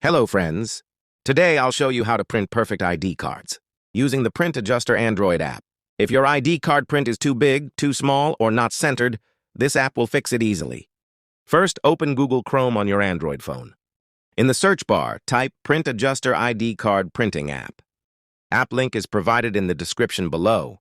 Hello, friends. Today, I'll show you how to print perfect ID cards using the Print Adjuster Android app. If your ID card print is too big, too small, or not centered, this app will fix it easily. First, open Google Chrome on your Android phone. In the search bar, type Print Adjuster ID Card Printing App. App link is provided in the description below.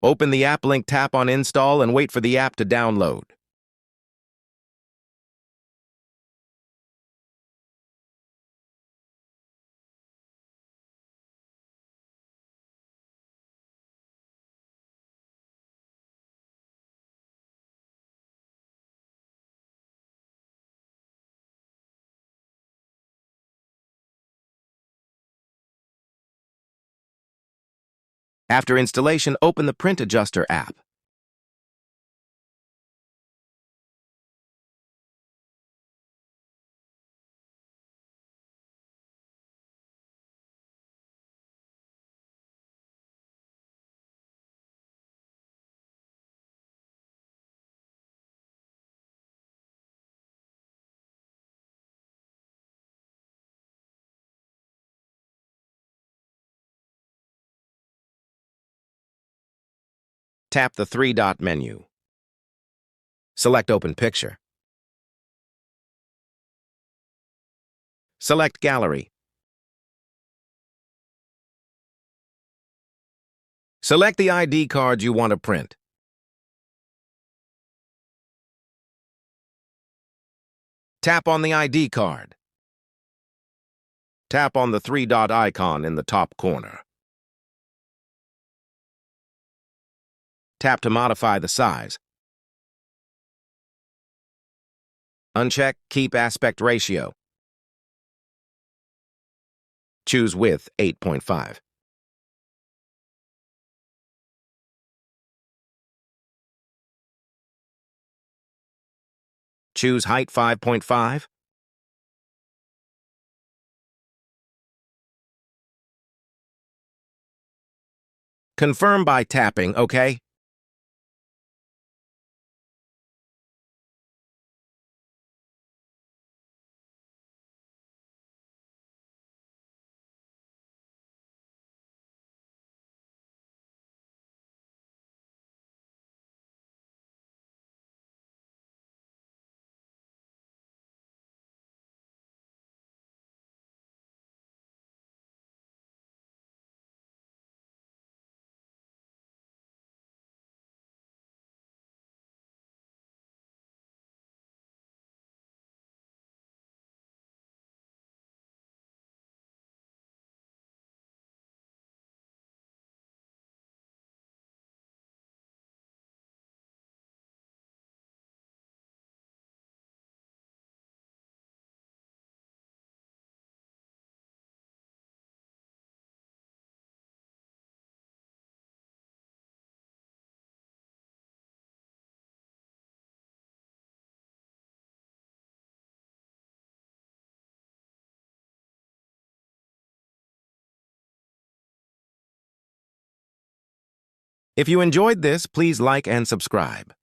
Open the app link, tap on Install, and wait for the app to download. After installation, open the Print Adjuster app. Tap the three-dot menu. Select Open Picture. Select Gallery. Select the ID card you want to print. Tap on the ID card. Tap on the three-dot icon in the top corner. Tap to modify the size. Uncheck Keep Aspect Ratio. Choose Width 8.5. Choose Height 5.5. Confirm by tapping OK. If you enjoyed this, please like and subscribe.